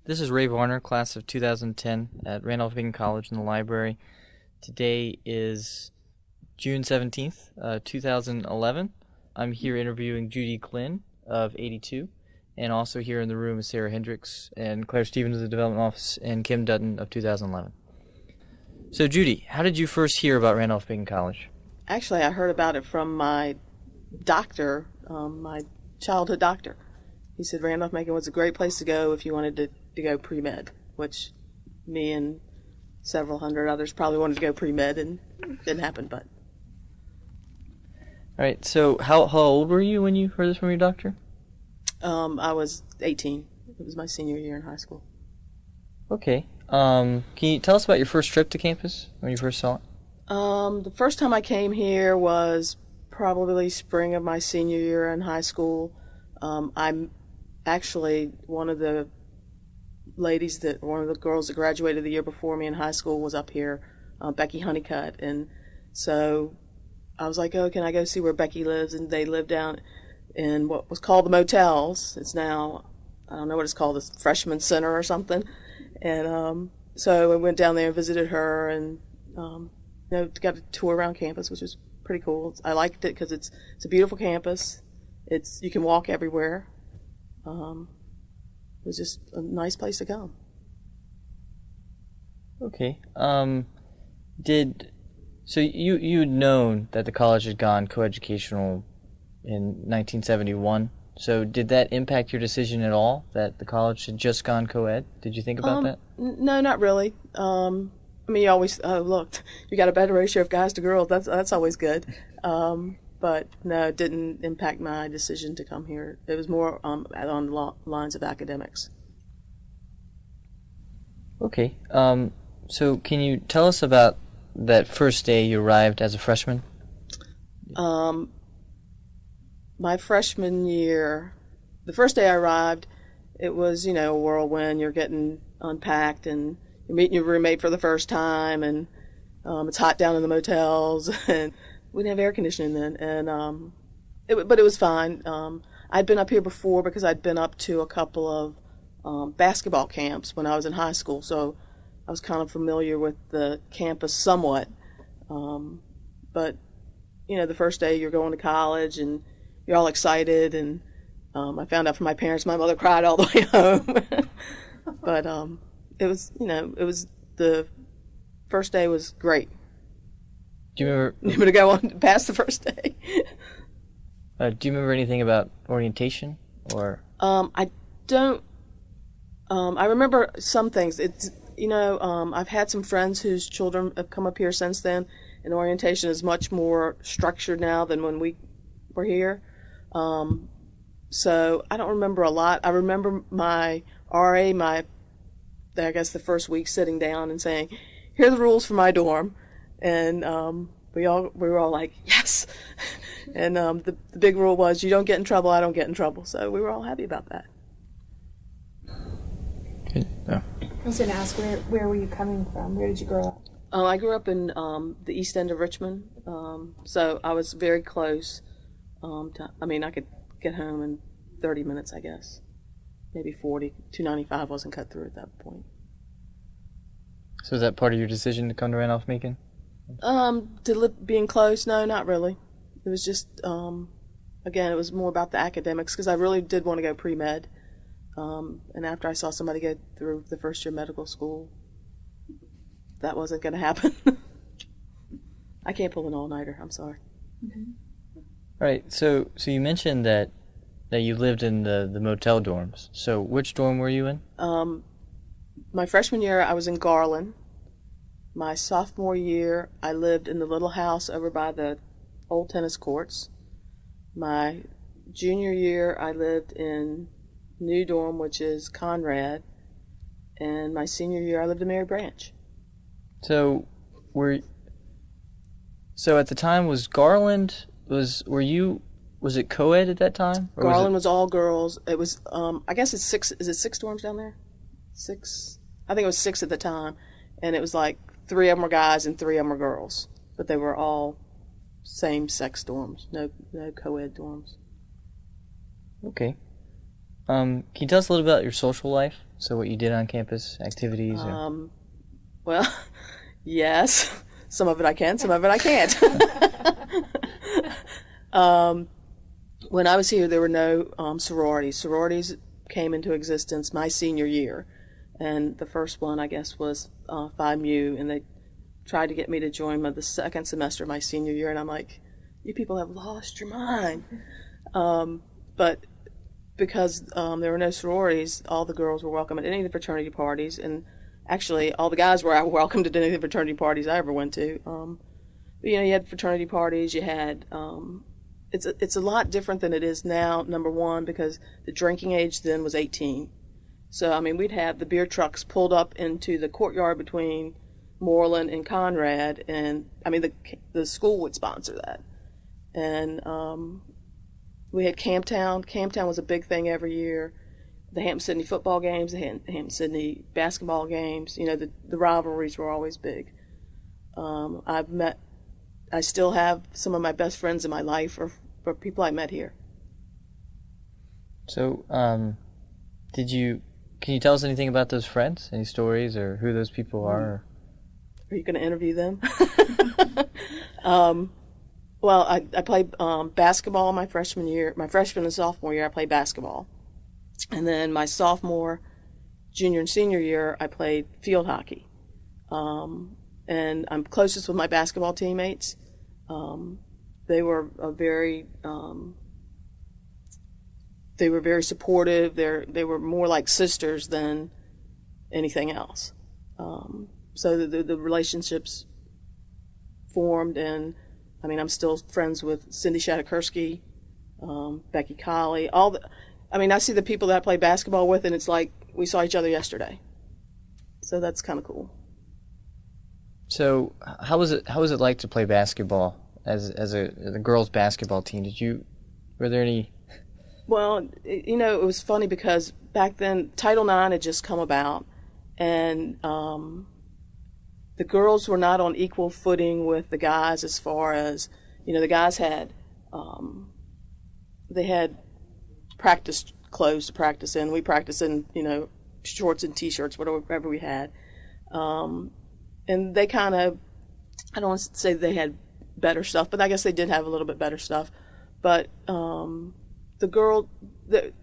This is Ray Varner, class of 2010 at Randolph-Macon College in the library. Today is June 17th, 2011. I'm here interviewing Judy Glenn of 82, and also here in the room is Sarah Hendricks and Claire Stevens of the Development Office and Kim Dutton of 2011. So Judy, how did you first hear about Randolph-Macon College? Actually, I heard about it from my doctor, my childhood doctor. He said Randolph-Macon was a great place to go if you wanted to go pre-med, which me and several hundred others probably wanted to go pre-med, and it didn't happen, but. All right, so how old were you when you heard this from your doctor? I was 18. It was my senior year in high school. Okay. Can you tell us about your first trip to campus, when you first saw it? The first time I came here was probably spring of my senior year in high school. I'm actually one of the girls that graduated the year before me in high school was up here, Becky Honeycutt, and so I was like, oh, can I go see where Becky lives? And they live down in what was called the Motels. It's now, I don't know what it's called, the Freshman Center or something. And so I went down there and visited her, and got a tour around campus, which was pretty cool. I liked it because it's a beautiful campus. You can walk everywhere. It was just a nice place to go. Okay. So you'd known that the college had gone coeducational in 1971. So did that impact your decision at all, that the college had just gone co-ed? Did you think about that? No, not really. I mean, you always looked. You got a better ratio of guys to girls. That's always good. But no, it didn't impact my decision to come here. It was more on the lines of academics. Okay. So can you tell us about that first day you arrived as a freshman? My freshman year, the first day I arrived, it was, a whirlwind. You're getting unpacked and you're meeting your roommate for the first time, and it's hot down in the motels, and we didn't have air conditioning then, and but it was fine. I'd been up here before because I'd been up to a couple of basketball camps when I was in high school, so I was kind of familiar with the campus somewhat. But the first day you're going to college and you're all excited, and I found out from my parents my mother cried all the way home. But it was the first day was great. Do you remember? I'm going to go on past the first day. Do you remember anything about orientation, or? I don't. I remember some things. It's I've had some friends whose children have come up here since then, and orientation is much more structured now than when we were here. So I don't remember a lot. I remember my RA, I guess the first week, sitting down and saying, "Here are the rules for my dorm," and we were all like, "Yes." And the big rule was, you don't get in trouble, I don't get in trouble. So we were all happy about that. Good. Yeah. I was going to ask, where were you coming from? Where did you grow up? I grew up in the east end of Richmond, so I was very close. I could get home in 30 minutes, I guess. Maybe 40. 295 wasn't cut through at that point. So is that part of your decision to come to Randolph-Macon? Being close? No, not really. It was just, again, it was more about the academics, because I really did want to go pre-med. And after I saw somebody go through the first year medical school, that wasn't going to happen. I can't pull an all-nighter. I'm sorry. Okay. All right. So you mentioned that you lived in the motel dorms. So which dorm were you in? My freshman year, I was in Garland. My sophomore year, I lived in the little house over by the old tennis courts. My junior year, I lived in New Dorm, which is Conrad, and my senior year I lived in Mary Branch. So at the time, was Garland, was it co-ed at that time? Or Garland was all girls. It was I guess it's 6. Is it 6 dorms down there? 6. I think it was 6 at the time, and it was like 3 of them were guys and 3 of them were girls, but they were all same sex dorms. No co-ed dorms. Okay. Can you tell us a little bit about your social life? So what you did on campus, activities? Well, yes. Some of it I can, some of it I can't. When I was here, there were no sororities. Sororities came into existence my senior year. And the first one, I guess, was Phi Mu, and they tried to get me to join the second semester of my senior year, and I'm like, you people have lost your mind. But because there were no sororities, all the girls were welcome at any of the fraternity parties, and actually all the guys were welcomed at any of the fraternity parties I ever went to. But, you had fraternity parties, you had, it's a lot different than it is now, number one, because the drinking age then was 18. So, I mean, we'd have the beer trucks pulled up into the courtyard between Moreland and Conrad, and, I mean, the school would sponsor that. And we had Camptown. Camptown was a big thing every year. The Hampton-Sydney football games, the Hampton-Sydney basketball games, the rivalries were always big. I still have some of my best friends in my life are people I met here. So, can you tell us anything about those friends? Any stories or who those people are? Are you going to interview them? Well, I played basketball my freshman year. My freshman and sophomore year, I played basketball. And then my sophomore, junior, and senior year, I played field hockey. And I'm closest with my basketball teammates. They were very supportive. They were more like sisters than anything else. So the relationships formed, and I mean, I'm still friends with Cindy Shatakursky, Becky Colley, I see the people that I play basketball with, and it's like we saw each other yesterday. So that's kind of cool. So how was it like to play basketball as a girls' basketball team? Were there any? Well, it was funny because back then Title IX had just come about, and the girls were not on equal footing with the guys as far as, the guys had, they had practice clothes to practice in. We practiced in, shorts and T-shirts, whatever we had. And they kind of, I don't want to say they had better stuff, but I guess they did have a little bit better stuff. But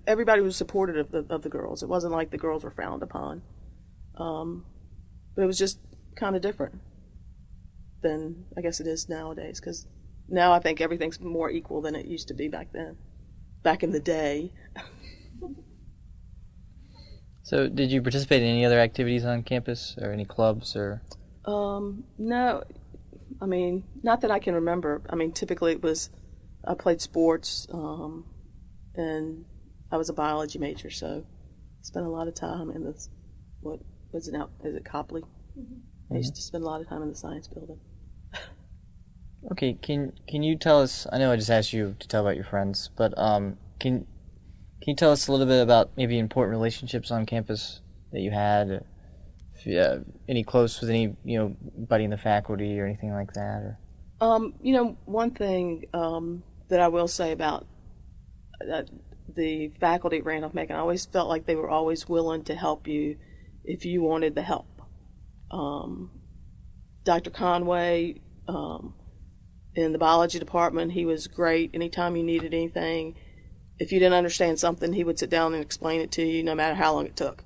everybody was supportive of the girls. It wasn't like the girls were frowned upon. But it was just kind of different than I guess it is nowadays, because now I think everything's more equal than it used to be back then, back in the day. So did you participate in any other activities on campus or any clubs or? No, I mean, not that I can remember. I mean, typically I played sports, and I was a biology major, so I spent a lot of time in this, what was it now, is it Copley? Mm-hmm. I used to spend a lot of time in the science building. Okay, can you tell us, I know I just asked you to tell about your friends, but can you tell us a little bit about maybe important relationships on campus that you had? Any close with anybody in the faculty or anything like that? Or? One thing that I will say about the faculty at Randolph-Macon, I always felt like they were always willing to help you if you wanted the help. Dr. Conway, in the biology department, he was great. Anytime you needed anything, if you didn't understand something, he would sit down and explain it to you, no matter how long it took.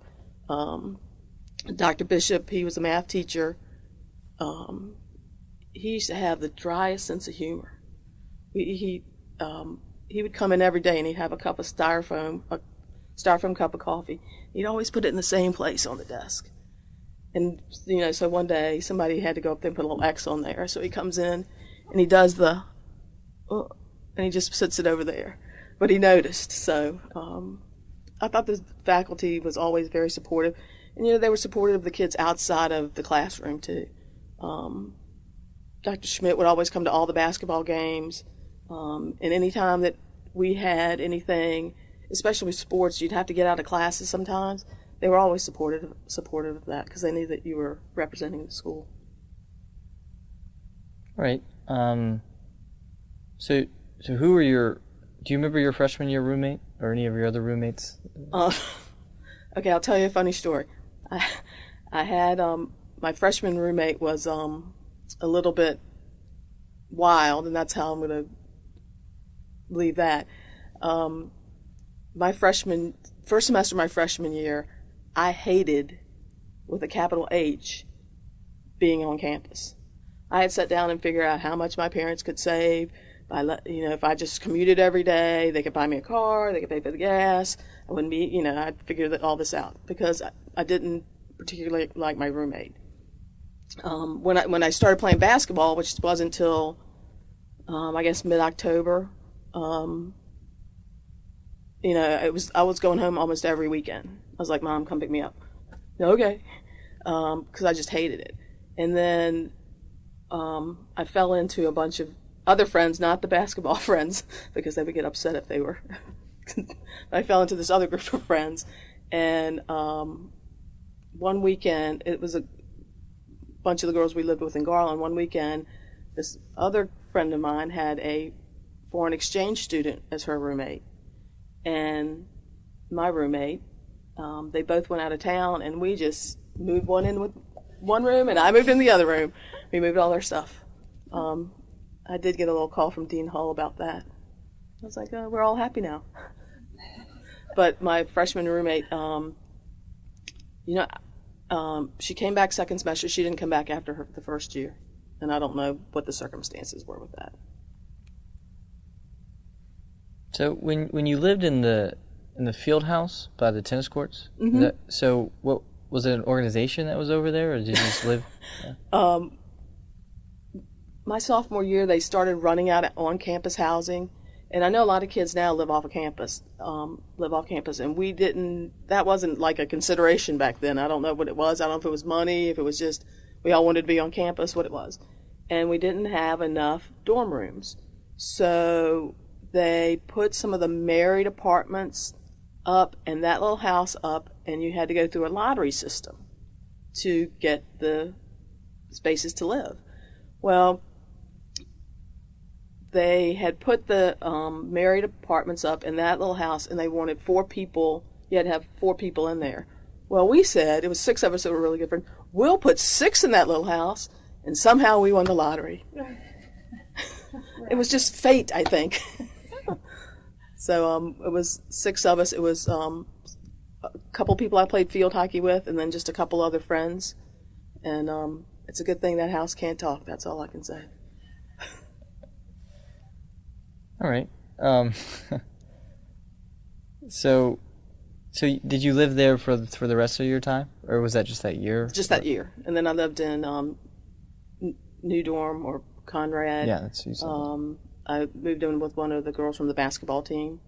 Dr. Bishop, he was a math teacher. He used to have the driest sense of humor. He would come in every day and he'd have a styrofoam cup of coffee. He'd always put it in the same place on the desk. And, so one day somebody had to go up there and put a little X on there. So he comes in and he does and he just sits it over there. But he noticed. So I thought the faculty was always very supportive. And, they were supportive of the kids outside of the classroom, too. Dr. Schmidt would always come to all the basketball games. And any time that we had anything, especially with sports, you'd have to get out of classes sometimes. They were always supportive of that because they knew that you were representing the school. Right. So who were do you remember your freshman year roommate? or any of your other roommates? Okay, I'll tell you a funny story. I had my freshman roommate was a little bit wild, and that's how I'm going to leave that. My first semester of my freshman year, I hated, with a capital H, being on campus. I had sat down and figured out how much my parents could save by, if I just commuted every day, they could buy me a car, they could pay for the gas. I wouldn't be, I'd figure all this out because I didn't particularly like my roommate. When I started playing basketball, which wasn't until I guess mid-October, I was going home almost every weekend. I was like, Mom, come pick me up. Okay, because I just hated it. And then I fell into a bunch of other friends, not the basketball friends, because they would get upset if they were. I fell into this other group of friends, and one weekend, it was a bunch of the girls we lived with in Garland. One weekend, this other friend of mine had a foreign exchange student as her roommate, and my roommate, they both went out of town, and we just moved one in with one room, and I moved in the other room. We moved all our stuff. I did get a little call from Dean Hull about that. I was like, we're all happy now. But my freshman roommate, she came back second semester. She didn't come back after the first year, and I don't know what the circumstances were with that. So when you lived in the field house by the tennis courts, Mm-hmm. What was it, an organization that was over there, or did you just live? Yeah. My sophomore year, they started running out on-campus housing, and I know a lot of kids now live off campus, and we didn't. That wasn't like a consideration back then. I don't know what it was. I don't know if it was money, if it was just we all wanted to be on campus, what it was, and we didn't have enough dorm rooms, so they put some of the married apartments up and that little house up, and you had to go through a lottery system to get the spaces to live. Well, they had put the married apartments up in that little house, and they wanted 4 people. You had to have 4 people in there. Well, we said, it was 6 of us that were really good friends, we'll put 6 in that little house, and somehow we won the lottery. It was just fate, I think. So it was 6 of us. It was a couple people I played field hockey with, and then just a couple other friends. And it's a good thing that house can't talk. That's all I can say. All right. So did you live there for the rest of your time, or was that just that year? Just that year, and then I lived in New Dorm or Conrad. Yeah, that's what you said. I moved in with one of the girls from the basketball team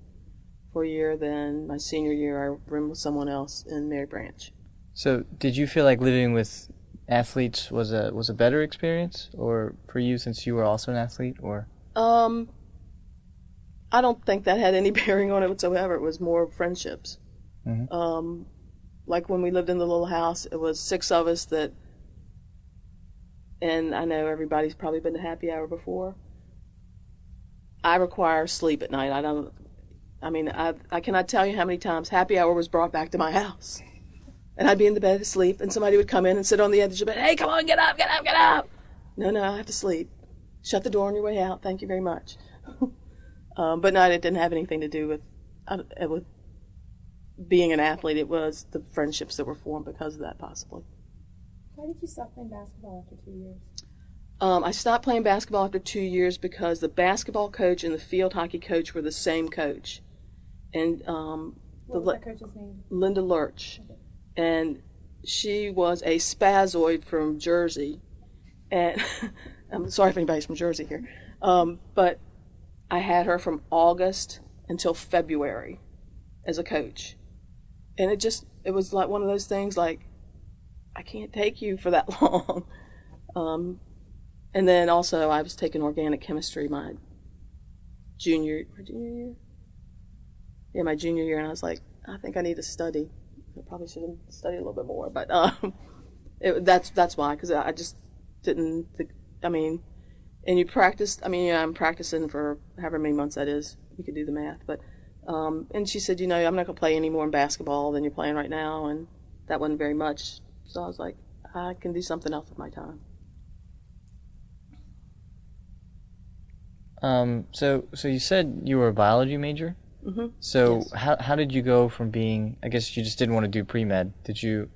for a year. Then my senior year, I roomed with someone else in Mary Branch. So did you feel like living with athletes was a better experience, or for you since you were also an athlete, or? I don't think that had any bearing on it whatsoever. It was more friendships. Mm-hmm. Like when we lived in the little house, it was 6 of us that, and I know everybody's probably been to happy hour before. I require sleep at night. I cannot tell you how many times happy hour was brought back to my house. And I'd be in the bed asleep, and somebody would come in and sit on the edge of the bed. Hey, come on, get up, get up, get up. No, I have to sleep. Shut the door on your way out. Thank you very much. But no, it didn't have anything to do with being an athlete. It was the friendships that were formed because of that, possibly. Why did you stop playing basketball after 2 years? I stopped playing basketball after 2 years because the basketball coach and the field hockey coach were the same coach. And what was that coach's name? Linda Lurch. Okay. And she was a spazoid from Jersey. And I'm sorry if anybody's from Jersey here. But I had her from August until February as a coach. And it was like one of those things like, I can't take you for that long. And then also I was taking organic chemistry my junior year? Yeah, my junior year, and I was like, I think I need to study. I probably should have studied a little bit more, but that's why, because I just didn't, and you practice, I'm practicing for however many months that is, you could do the math, but And she said, I'm not going to play any more in basketball than you're playing right now, and that wasn't very much. So I was like, I can do something else with my time. So you said you were a biology major? Mm-hmm. So yes. how did you go from being, I guess you just didn't want to do pre-med, did you?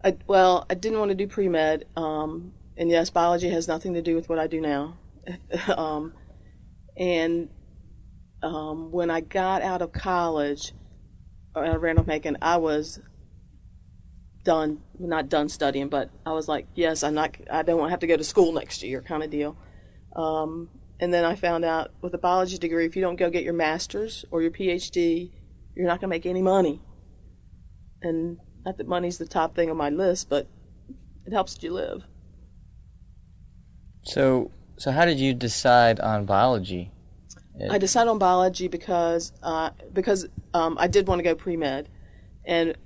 I didn't want to do pre-med, and yes, biology has nothing to do with what I do now. When I got out of college, at Randolph-Macon, I was not done studying, but I was like, yes, I don't want to have to go to school next year kind of deal. And then I found out with a biology degree, if you don't go get your master's or your PhD, you're not going to make any money. And not that money's the top thing on my list, but it helps you live. So how did you decide on biology? I decided on biology because I did want to go pre-med. And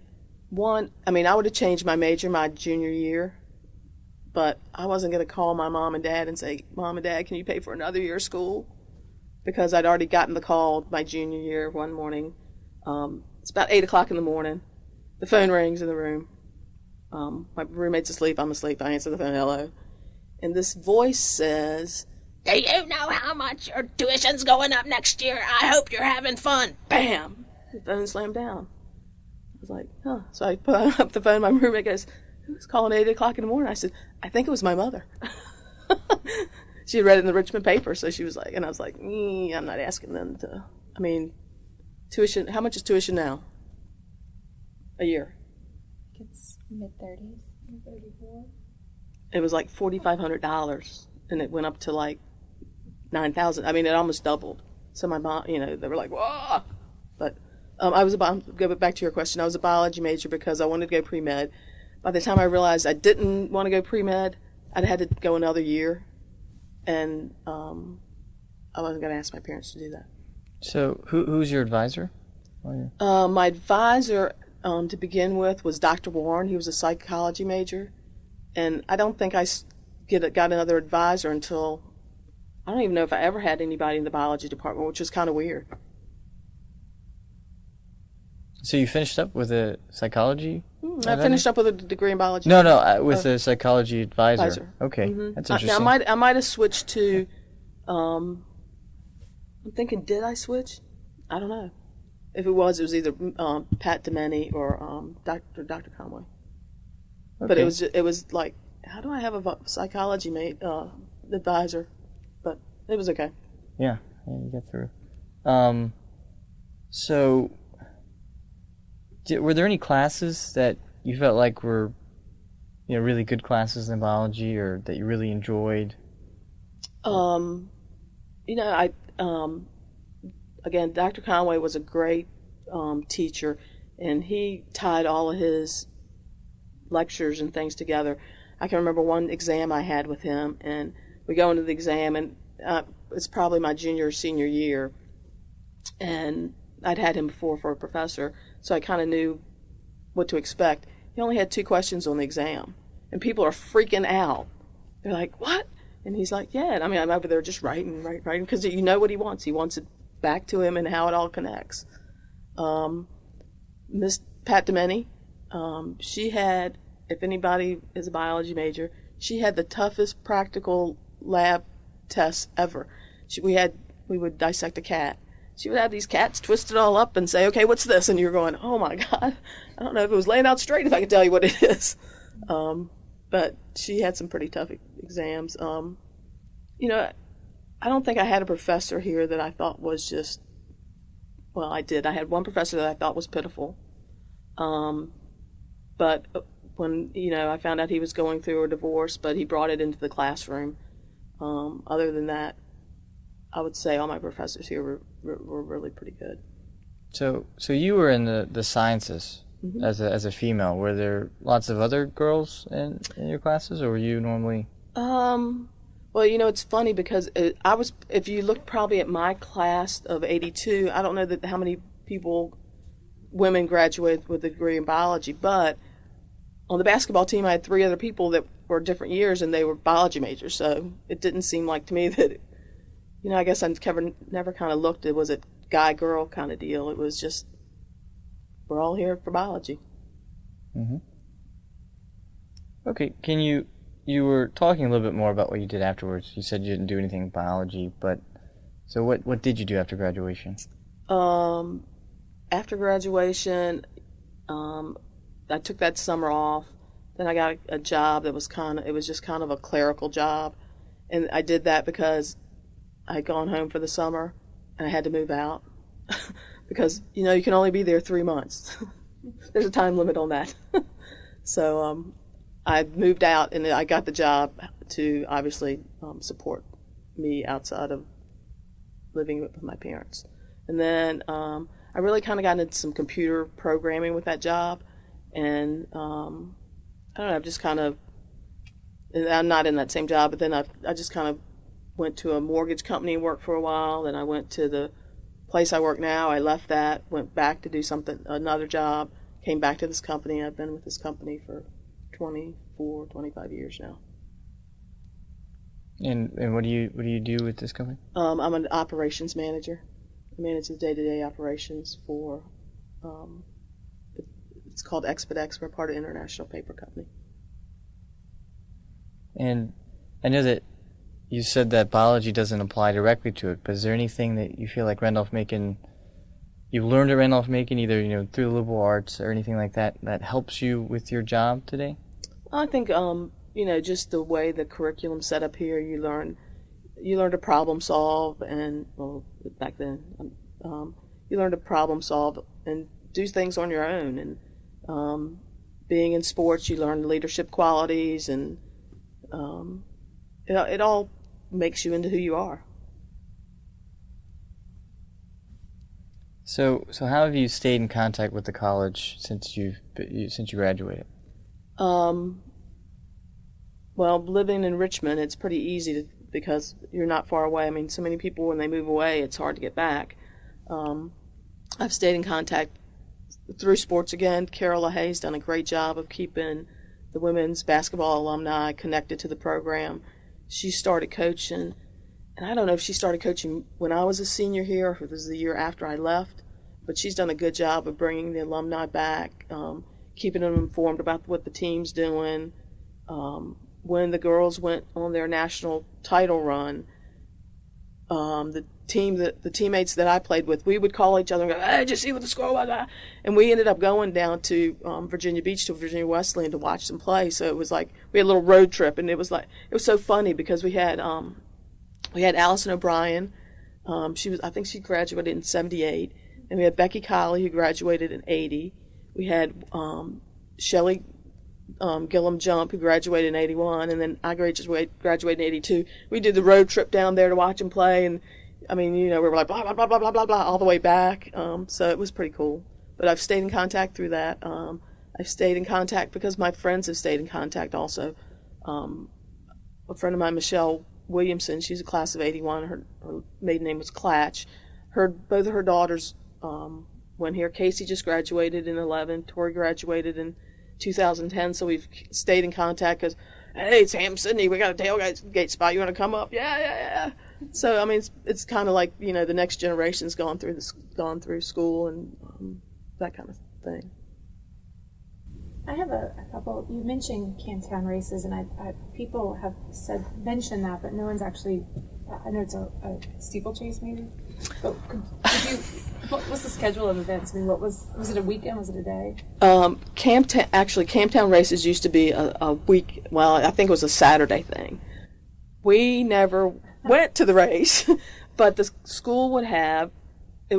I would have changed my major my junior year, but I wasn't going to call my mom and dad and say, Mom and Dad, can you pay for another year of school? Because I'd already gotten the call my junior year one morning. It's about 8 o'clock in the morning. The phone rings in the room. My roommate's asleep. I'm asleep. I answer the phone, hello. And this voice says, do you know how much your tuition's going up next year? I hope you're having fun. Bam! The phone slammed down. I was like, huh. So I put up the phone. My roommate goes, who's calling 8 o'clock in the morning? I said, I think it was my mother. She had read it in the Richmond paper, so she was like, and I was like, I'm not asking them to, tuition, how much is tuition now? A year? It's mid-30s, 34. It was like $4,500, and it went up to like $9,000. It almost doubled. So my mom, they were like, whoa! But go back to your question. I was a biology major because I wanted to go pre-med. By the time I realized I didn't want to go pre-med, I'd had to go another year, and I wasn't going to ask my parents to do that. So who's your advisor? My advisor, to begin with, was Dr. Warren. He was a psychology major, and I don't think I got another advisor until, I don't even know if I ever had anybody in the biology department, which was kind of weird. So you finished up with a psychology? I finished up with a degree in biology. No, with a psychology advisor. Advisor. Okay, Mm-hmm. That's interesting. I might have switched to. I'm thinking, did I switch? I don't know. If it was either Pat Demeny or Dr. Conway. Okay. But it was like, how do I have a psychology advisor? But it was okay. Yeah, you get through. So, were there any classes that you felt like were, really good classes in biology, or that you really enjoyed? Again, Dr. Conway was a great teacher, and he tied all of his lectures and things together. I can remember one exam I had with him, and we go into the exam, and it's probably my junior or senior year, and I'd had him before for a professor, so I kind of knew what to expect. He only had 2 questions on the exam, and people are freaking out. They're like, what? And he's like, yeah. And I'm over there just writing, because you know what he wants. He wants it back to him and how it all connects. Miss Pat Demeny, she had, if anybody is a biology major, she had the toughest practical lab tests ever. We would dissect a cat. She would have these cats twist it all up and say, okay, what's this? And you're going, oh my God, I don't know if it was laying out straight if I could tell you what it is. But she had some pretty tough exams. I don't think I had a professor here that I thought was just, well, I did. I had one professor that I thought was pitiful. But when, I found out he was going through a divorce, but he brought it into the classroom. Other than that, I would say all my professors here were really pretty good. So you were in the sciences. Mm-hmm. As a female. Were there lots of other girls in your classes, or were you normally? Well, it's funny because if you look probably at my class of 82, I don't know how many women graduated with a degree in biology, but on the basketball team I had 3 other people that were different years and they were biology majors, so it didn't seem like to me that, I guess I never kind of looked at, was it guy-girl kind of deal. It was just, we're all here for biology. Mm-hmm. Okay, you were talking a little bit more about what you did afterwards. You said you didn't do anything in biology, but so what did you do after graduation? After graduation, I took that summer off. Then I got a job that was it was just kind of a clerical job. And I did that because I had gone home for the summer and I had to move out because, you can only be there 3 months. There's a time limit on that. So I moved out and I got the job to obviously support me outside of living with my parents. And then I really kind of got into some computer programming with that job. And I don't know, I've just kind of, I'm not in that same job, but then I just kind of went to a mortgage company and worked for a while. Then I went to the place I work now. I left that, went back to do another job, came back to this company. I've been with this company for 25 years now. And what do you do with this company? I'm an operations manager. I manage the day-to-day operations for, it's called Expedex. We're part of International Paper Company. And I know that you said that biology doesn't apply directly to it, but is there anything that you feel like Randolph-Macon, you learned at Randolph-Macon, either through the liberal arts or anything like that, that helps you with your job today? I think just the way the curriculum's set up here, you learn to problem solve, and back then you learn to problem solve and do things on your own. And being in sports, you learn leadership qualities, and it all makes you into who you are. So how have you stayed in contact with the college since you graduated? Well, living in Richmond, it's pretty easy because you're not far away. I mean, so many people, when they move away, it's hard to get back. I've stayed in contact through sports again. Carol LaHaye's done a great job of keeping the women's basketball alumni connected to the program. She started coaching, and I don't know if she started coaching when I was a senior here or if it was the year after I left, but she's done a good job of bringing the alumni back, keeping them informed about what the team's doing. When the girls went on their national title run, the teammates that I played with, we would call each other and go, "Hey, did you see what the score was?" And we ended up going down to Virginia Beach to Virginia Wesleyan to watch them play. So it was like we had a little road trip, and it was so funny because we had Allison O'Brien. I think she graduated in '78, and we had Becky Kiley, who graduated in '80. We had Shelley Gillum Jump, who graduated in '81, and then I graduated in '82. We did the road trip down there to watch them play, and I mean, we were like blah blah blah blah blah blah blah all the way back. So it was pretty cool. But I've stayed in contact through that. I've stayed in contact because my friends have stayed in contact also. A friend of mine, Michelle Williamson, she's a class of '81. Her maiden name was Clatch. Both of her daughters went here. Casey just graduated in '11. Tori graduated in 2010, so we've stayed in contact because, hey, it's Ham Sydney, we got a tailgate spot, you want to come up? Yeah. So I mean, it's kind of like the next generation's gone through school and that kind of thing. I have a couple. You mentioned Camptown races, and people have mentioned that, but no one's actually. I know it's a steeplechase, maybe. But what's the schedule of events? I mean, was it a weekend? Was it a day? Camptown races used to be a week. Well, I think it was a Saturday thing. We never went to the race, but the school would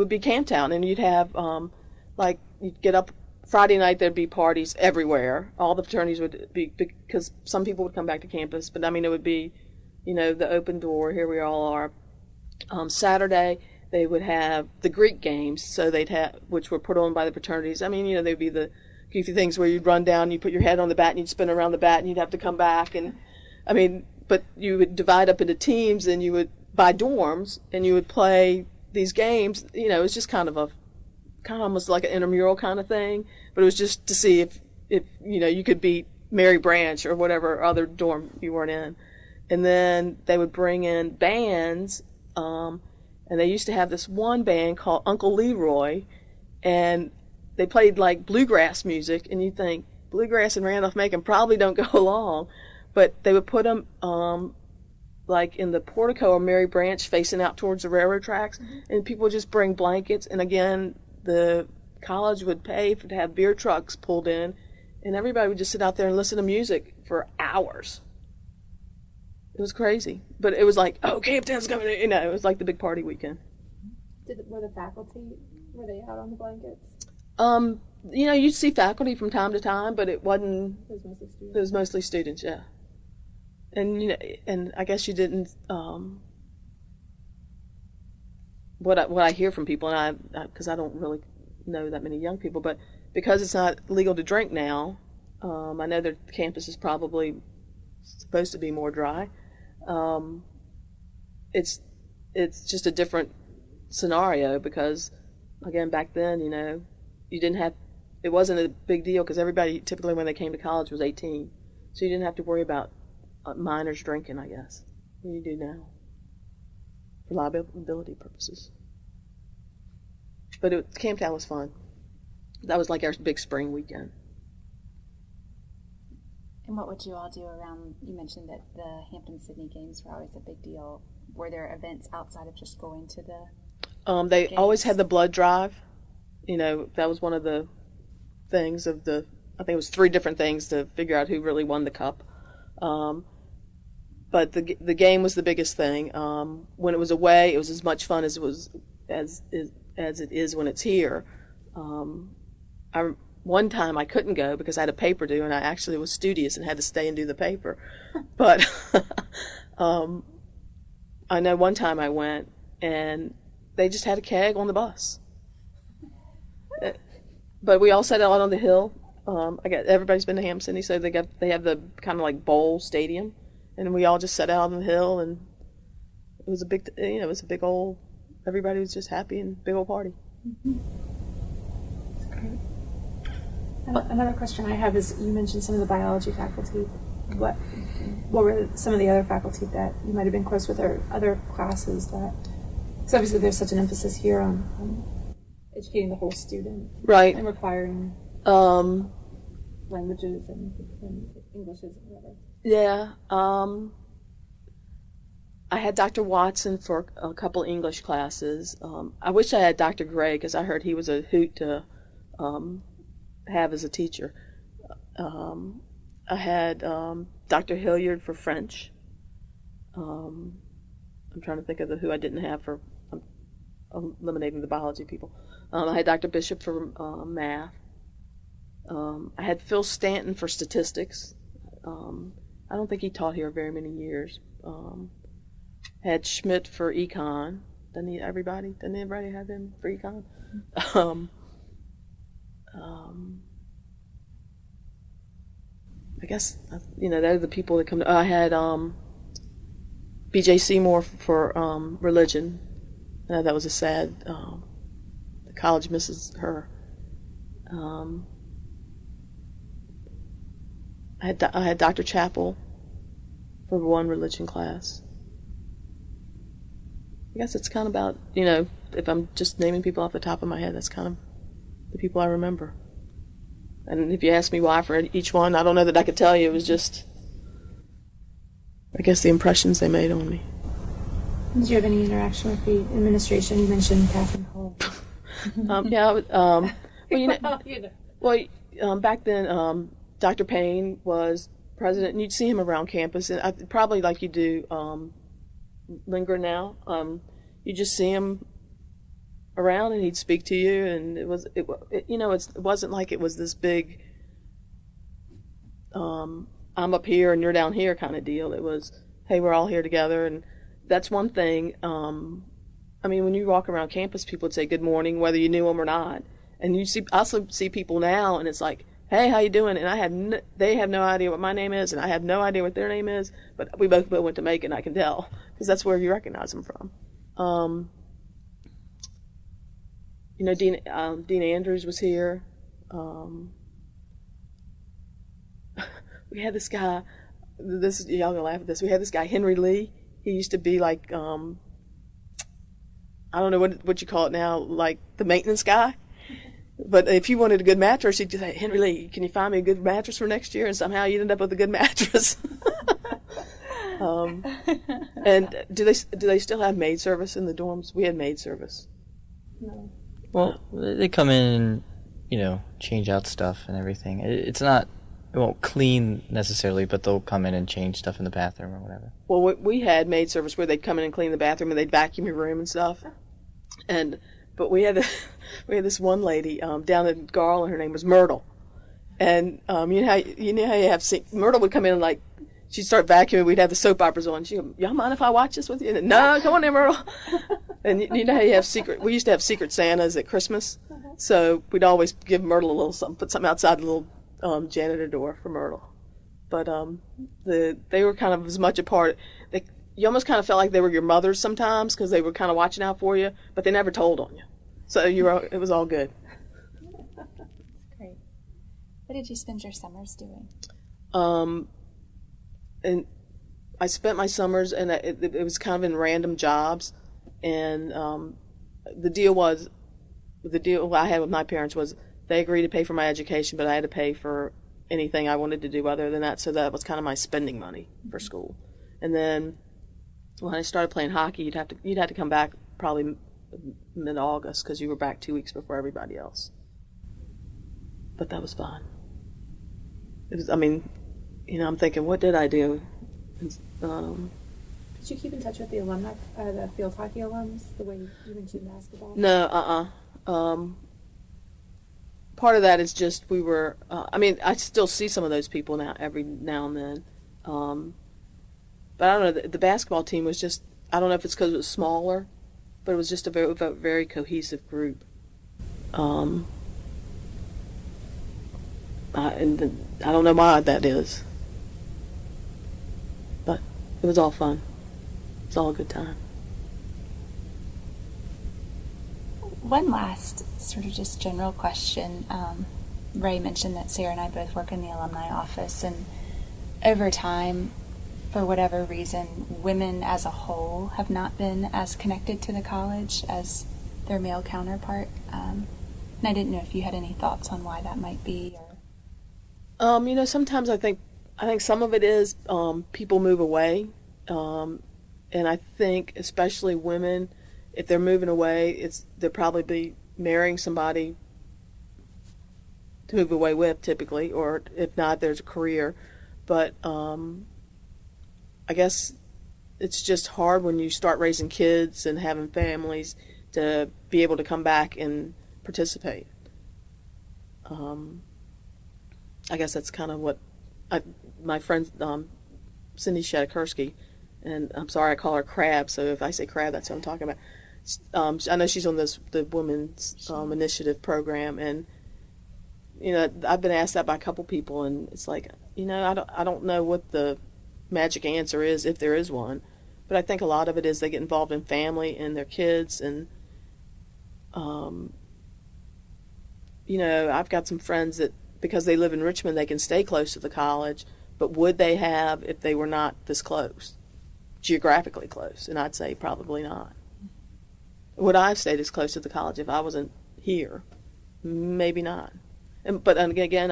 be Camptown, and you'd have you'd get up Friday night. There'd be parties everywhere. All the fraternities would be, because some people would come back to campus, but I mean it would be, the open door. Here we all are. Saturday they would have the Greek games, so which were put on by the fraternities. I mean, they'd be the goofy things where you'd run down, you put your head on the bat, and you'd spin around the bat, and you'd have to come back, and I mean, but you would divide up into teams, and you would by dorms, and you would play these games. It was just kind of almost like an intramural kind of thing, but it was just to see if you could beat Mary Branch or whatever other dorm you weren't in. And then they would bring in bands, And they used to have this one band called Uncle Leroy, and they played like bluegrass music, and you think bluegrass and Randolph-Macon probably don't go along, but they would put them like in the portico or Mary Branch facing out towards the railroad tracks, and people would just bring blankets, and again, the college would pay to have beer trucks pulled in, and everybody would just sit out there and listen to music for hours. It was crazy, but it was like, oh, Camptown's coming in, it was like the big party weekend. Were the faculty, were they out on the blankets? You'd see faculty from time to time, but it wasn't. It was mostly students. It was mostly students, yeah. And and I guess you didn't. What I hear from people, and because I don't really know that many young people, but because it's not legal to drink now, I know that the campus is probably supposed to be more dry. It's just a different scenario because, again, back then, you didn't have. It wasn't a big deal because everybody typically when they came to college was 18, so you didn't have to worry about minors drinking, I guess. What do you do now? For liability purposes. But Camptown was fun. That was like our big spring weekend. And what would you all do around, you mentioned that the Hampton-Sydney games were always a big deal. Were there events outside of just going to the They games? always had the blood drive. That was one of the things of I think it was 3 different things to figure out who really won the cup. But the game was the biggest thing. When it was away, it was as much fun as it is when it's here. One time I couldn't go because I had a paper due, and I actually was studious and had to stay and do the paper. But I know one time I went, and they just had a keg on the bus. But we all sat out on the hill. Everybody's been to Hampton-Sydney, so they have the kind of like bowl stadium, and we all just sat out on the hill, and it was a big old. Everybody was just happy and big old party. That's great. Another question I have is, you mentioned some of the biology faculty. What were some of the other faculty that you might have been close with, or other classes that? Because obviously there's such an emphasis here on educating the whole student, right, and requiring languages and Englishes and whatever. Yeah. I had Dr. Watson for a couple English classes. I wish I had Dr. Gray because I heard he was a hoot to have as a teacher. I had Dr. Hilliard for French. I'm trying to think of who I didn't have for. I'm eliminating the biology people. I had Dr. Bishop for math. I had Phil Stanton for statistics. I don't think he taught here very many years. Had Schmidt for econ. Didn't everybody have him for econ? I guess they're the people that come. I had B.J. Seymour for religion. That was a sad. The college misses her. I had Dr. Chappell for one religion class. I guess it's kind of about, if I'm just naming people off the top of my head, that's kind of the people I remember. And if you ask me why for each one, I don't know that I could tell you. It was just, I guess, the impressions they made on me. Did you have any interaction with the administration? You mentioned Catherine Cole. Back then, Dr. Payne was president, and you'd see him around campus, and probably like you do linger now. You just see him around, and he'd speak to you, and it wasn't like it was this big I'm up here and you're down here kind of deal. It was, hey, we're all here together, and that's one thing. When you walk around campus, people would say good morning, whether you knew them or not. And you also see people now, and it's like, hey, how you doing? And they have no idea what my name is, and I have no idea what their name is, but we both went to Macon, I can tell, because that's where you recognize them from. Dean Andrews was here. We had this guy, y'all gonna laugh at this, we had this guy, Henry Lee. He used to be like, I don't know what you call it now, like the maintenance guy. But if you wanted a good mattress, you'd say, Henry Lee, can you find me a good mattress for next year? And somehow you ended up with a good mattress. And do they still have maid service in the dorms? We had maid service. No. Well, they come in and, change out stuff and everything. It won't clean necessarily, but they'll come in and change stuff in the bathroom or whatever. Well, we had maid service where they'd come in and clean the bathroom and they'd vacuum your room and stuff. But we had this one lady down in Garland. Her name was Myrtle, and you know how you have Myrtle would come in and like she'd start vacuuming. We'd have the soap operas on. She'd go, "Y'all mind if I watch this with you?" And, no, come on in, Myrtle. And you know how you have we used to have secret Santas at Christmas, so we'd always give Myrtle a little something, put something outside the little janitor door for Myrtle. But they were kind of as much a part. You almost kind of felt like they were your mothers sometimes because they were kind of watching out for you, but they never told on you. So it was all good. That's great. What did you spend your summers doing? And I spent my summers, and it was kind of in random jobs. And the deal I had with my parents was they agreed to pay for my education, but I had to pay for anything I wanted to do other than that. So that was kind of my spending money for school. And then when I started playing hockey, you'd have to come back probably mid-August because you were back 2 weeks before everybody else. But that was fun. It was. I'm thinking, what did I do? Did you keep in touch with the alumni, the field hockey alums, the way you mentioned basketball? No, Part of that is just we were. I still see some of those people every now and then. But I don't know. The basketball team was just. I don't know if it's because it was smaller, but it was just a very cohesive group. And I don't know why that is, but it was all fun. It was all a good time. One last sort of just general question. Ray mentioned that Sarah and I both work in the alumni office, and over time, for whatever reason, women as a whole have not been as connected to the college as their male counterpart. And I didn't know if you had any thoughts on why that might be. Or sometimes I think some of it is people move away, and I think especially women, if they're moving away, they'll probably be marrying somebody to move away with typically, or if not, there's a career. But I guess it's just hard when you start raising kids and having families to be able to come back and participate. I guess that's kind of what my friend Cindy Shadikursky, and I'm sorry I call her Crab, so if I say Crab, that's what I'm talking about. I know she's on the Women's Initiative program, and I've been asked that by a couple people, and it's like I don't know what the magic answer is, if there is one, but I think a lot of it is they get involved in family and their kids, and I've got some friends that because they live in Richmond they can stay close to the college, but would they have if they were not this close, geographically close? And I'd say probably not. Would I have stayed as close to the college if I wasn't here? Maybe not. But again,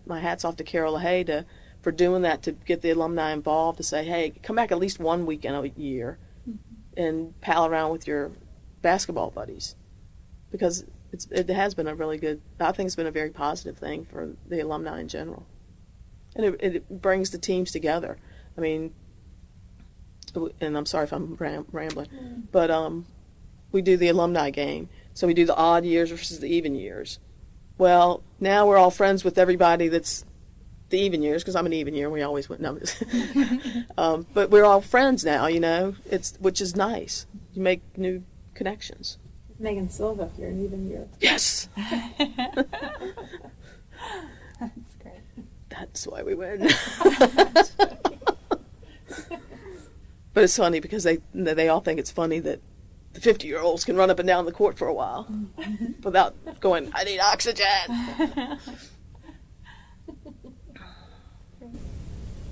my hat's off to Carol LaHaye for doing that, to get the alumni involved, to say, hey, come back at least one weekend a year and pal around with your basketball buddies. Because it has been a really good, I think it's been a very positive thing for the alumni in general. And it brings the teams together. And I'm sorry if I'm rambling, but we do the alumni game. So we do the odd years versus the even years. Well, now we're all friends with everybody that's the even years, because I'm an even year and we always went numbers. But we're all friends now, which is nice. You make new connections. Megan Silva, if you're an even year. Yes! That's great. That's why we win. But it's funny because they all think it's funny that the 50-year-olds can run up and down the court for a while without going, I need oxygen.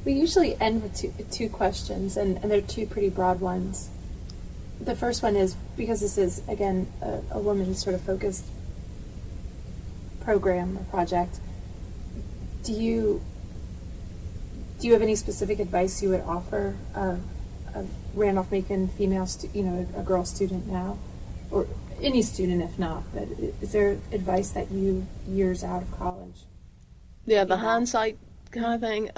We usually end with two questions, and they're two pretty broad ones. The first one is, because this is, again, a woman sort of focused program or project, do you have any specific advice you would offer a Randolph-Macon female, a girl student now, or any student if not, but is there advice that you, years out of college? Yeah, the hindsight kind of thing.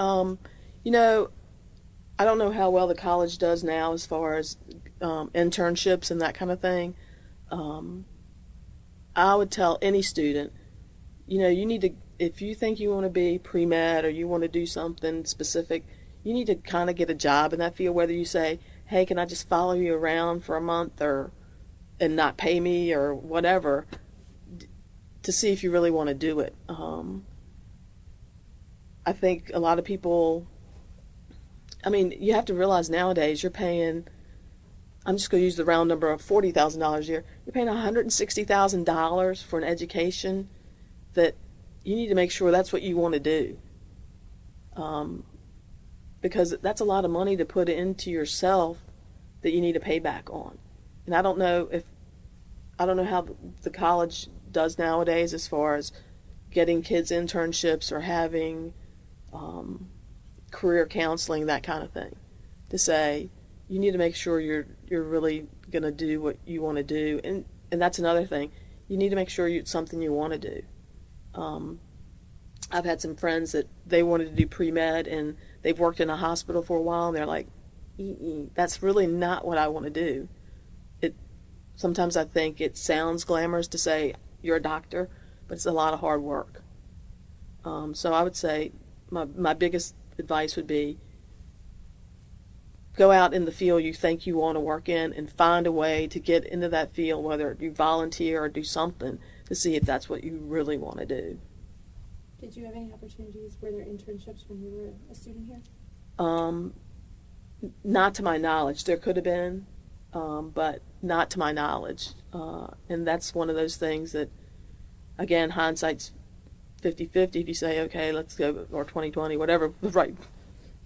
I don't know how well the college does now as far as internships and that kind of thing. I would tell any student, you need to, if you think you want to be pre-med or you want to do something specific, you need to kind of get a job in that field, whether you say, hey, can I just follow you around for a month and not pay me or whatever, to see if you really want to do it. I think a lot of people, you have to realize nowadays you're paying, I'm just going to use the round number of $40,000 a year. You're paying $160,000 for an education that you need to make sure that's what you want to do. Because that's a lot of money to put into yourself that you need to pay back on. And I don't know how the college does nowadays as far as getting kids internships or having career counseling, that kind of thing, to say you need to make sure you're really going to do what you want to do. And that's another thing. You need to make sure it's something you want to do. I've had some friends that they wanted to do pre-med and they've worked in a hospital for a while and they're like, that's really not what I want to do. Sometimes I think it sounds glamorous to say you're a doctor, but it's a lot of hard work. So I would say my biggest advice would be go out in the field you think you want to work in and find a way to get into that field, whether you volunteer or do something to see if that's what you really want to do. Did you have any opportunities? Were there internships when you were a student here? Not to my knowledge. There could have been, but not to my knowledge. And that's one of those things that, again, hindsight's 50-50. If you say, okay, let's go, or 20/20, whatever, right.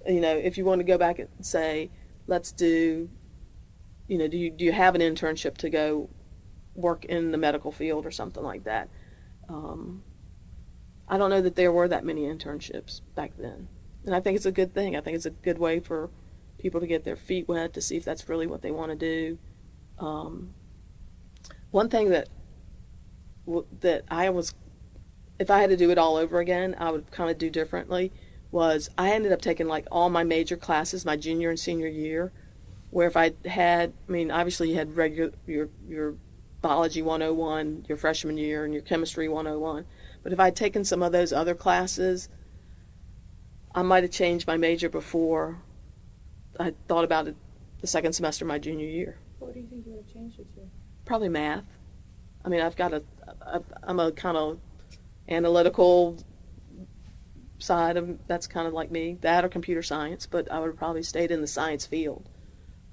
If you want to go back and say, let's do, do you have an internship to go work in the medical field or something like that? I don't know that there were that many internships back then. And I think it's a good thing. I think it's a good way for people to get their feet wet, to see if that's really what they want to do. One thing that if I had to do it all over again, I would kind of do differently, was I ended up taking like all my major classes my junior and senior year, where if I had, obviously you had your biology 101 your freshman year and your chemistry 101, but if I'd taken some of those other classes, I might have changed my major before I thought about it the second semester of my junior year. What do you think you would have changed it to? Probably math. I'm a kind of analytical side of, that's kind of like me, that or computer science, but I would have probably stayed in the science field.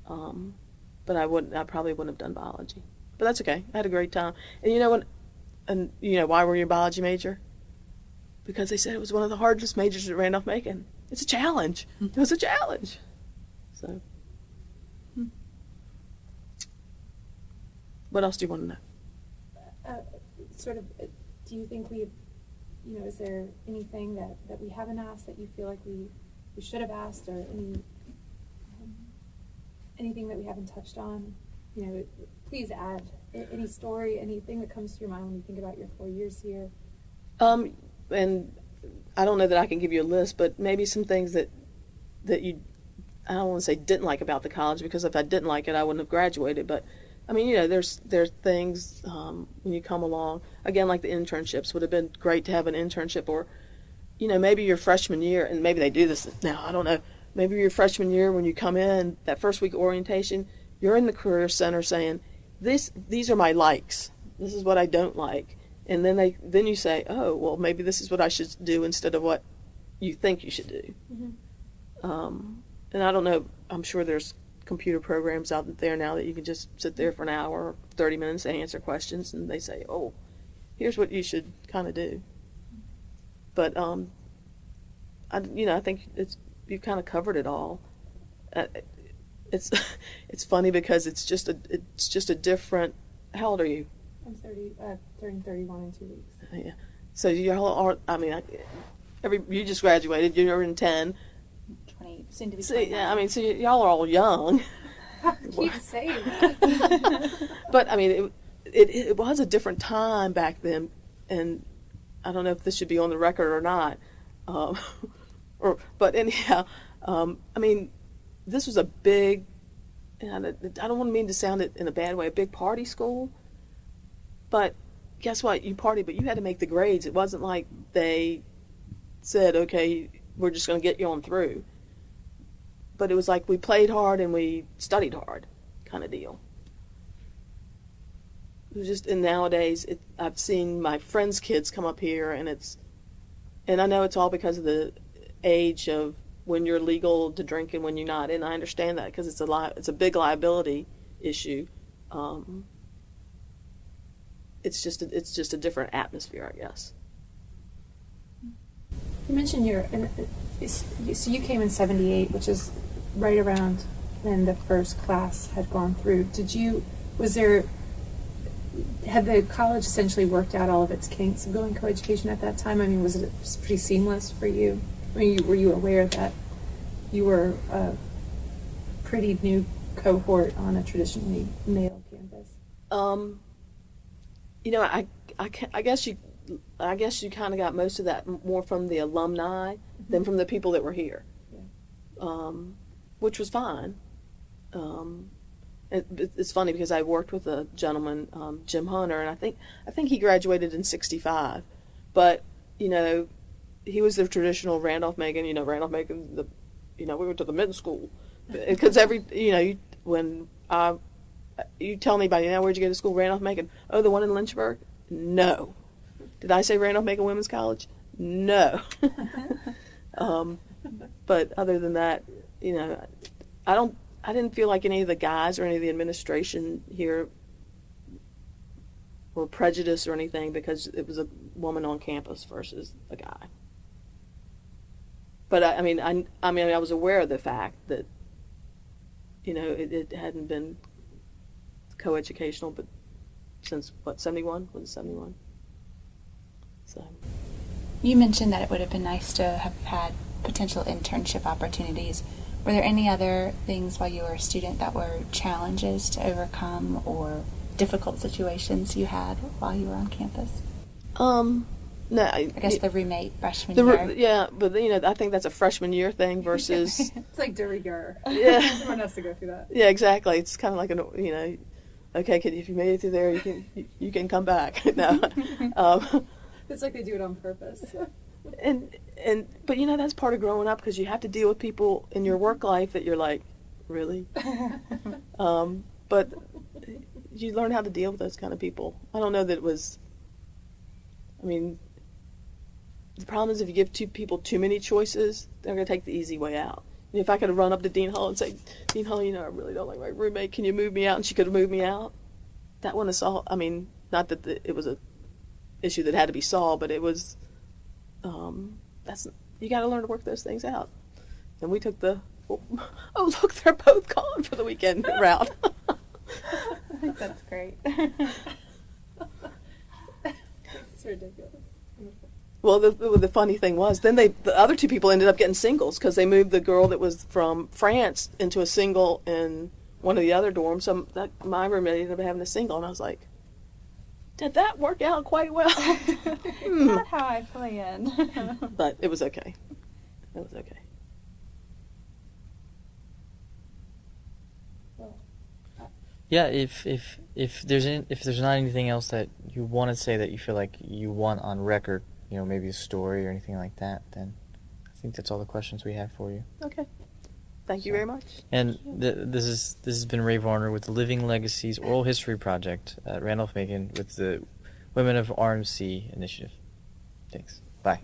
But I probably wouldn't have done biology. But that's okay. I had a great time. And why were you a biology major? Because they said it was one of the hardest majors at Randolph-Macon. It's a challenge. It was a challenge. So, what else do you want to know? Do you think is there anything that we haven't asked that you feel like we should have asked, or anything that we haven't touched on? Please add any story, anything that comes to your mind when you think about your 4 years here. And I don't know that I can give you a list, but maybe some things that you, I don't want to say didn't like about the college, because if I didn't like it, I wouldn't have graduated. But there's things when you come along, again, like the internships. Would have been great to have an internship, or maybe your freshman year, and maybe they do this now, I don't know, maybe your freshman year when you come in, that first week orientation, you're in the career center saying, these are my likes, this is what I don't like, and then you say, oh, well, maybe this is what I should do instead of what you think you should do. Mm-hmm. And I don't know, I'm sure there's computer programs out there now that you can just sit there for an hour or 30 minutes and answer questions, and they say, oh, here's what you should kind of do. But I think you've kind of covered it all. it's it's funny because it's just a different. How old are you? I'm 30, turning 31 in 2 weeks. Yeah. So you all are. I mean, you just graduated. You're in 10. 20, soon to be So, 29. yeah, I mean, so y'all are all young. Keep saying that. But I mean, it was a different time back then, and I don't know if this should be on the record or not. But anyhow, I mean, this was a big. And I don't want to mean to sound it in a bad way, a big party school. But guess what? You party, but you had to make the grades. It wasn't like they said, okay, we're just going to get you on through. But it was like we played hard and we studied hard kind of deal. It was just, and nowadays, I've seen my friends' kids come up here, and I know it's all because of the age of when you're legal to drink and when you're not, and I understand that because it's a big liability issue. It's just a different atmosphere, I guess. You mentioned so you came in 78, which is right around when the first class had gone through. Had the college essentially worked out all of its kinks of going coeducation at that time? I mean, was it pretty seamless for you? I mean, were you aware that you were a pretty new cohort on a traditionally male campus? You know, I guess you kind of got most of that more from the alumni than from the people that were here, which was fine. It's funny because I worked with a gentleman, Jim Hunter, and I think he graduated in '65, but you know, he was the traditional Randolph-Macon. You know, Randolph-Macon, we went to the middle school because when you tell anybody now, where'd you go to school? Randolph-Macon. Oh, the one in Lynchburg? No. Did I say Randolph-Macon Women's College? No. But other than that, you know, I didn't feel like any of the guys or any of the administration here were prejudiced or anything because it was a woman on campus versus a guy. But I was aware of the fact that, you know, it hadn't been coeducational, but since 71? Was it 71? So. You mentioned that it would have been nice to have had potential internship opportunities. Were there any other things while you were a student that were challenges to overcome or difficult situations you had while you were on campus? No. I guess the roommate freshman year. Yeah, but you know, I think that's a freshman year thing versus. It's like de rigueur. Yeah. Everyone has to go through that. Yeah, exactly. It's kind of like okay, kid, if you made it through there, you can come back. No. It's like they do it on purpose. But you know, that's part of growing up because you have to deal with people in your work life that you're like, really? But you learn how to deal with those kind of people. I don't know that it was. I mean, the problem is if you give two people too many choices, they're going to take the easy way out. And if I could have run up to Dean Hull and say, Dean Hull, you know, I really don't like my roommate. Can you move me out? And she could have moved me out. That wouldn't have solved. I mean, not that it was a issue that had to be solved, but it was. You got to learn to work those things out. And we took the look, they're both gone for the weekend route. I think that's great. It's ridiculous. Well, the funny thing was, then the other two people ended up getting singles because they moved the girl that was from France into a single in one of the other dorms. So my roommate ended up having a single, and I was like, did that work out quite well? Not how I planned. But it was okay. It was okay. Yeah, if there's not anything else that you want to say that you feel like you want on record, you know, maybe a story or anything like that, then I think that's all the questions we have for you. Okay. Thank you very much. And this has been Ray Varner with the Living Legacies Oral History Project at Randolph-Macon with the Women of RMC initiative. Thanks. Bye.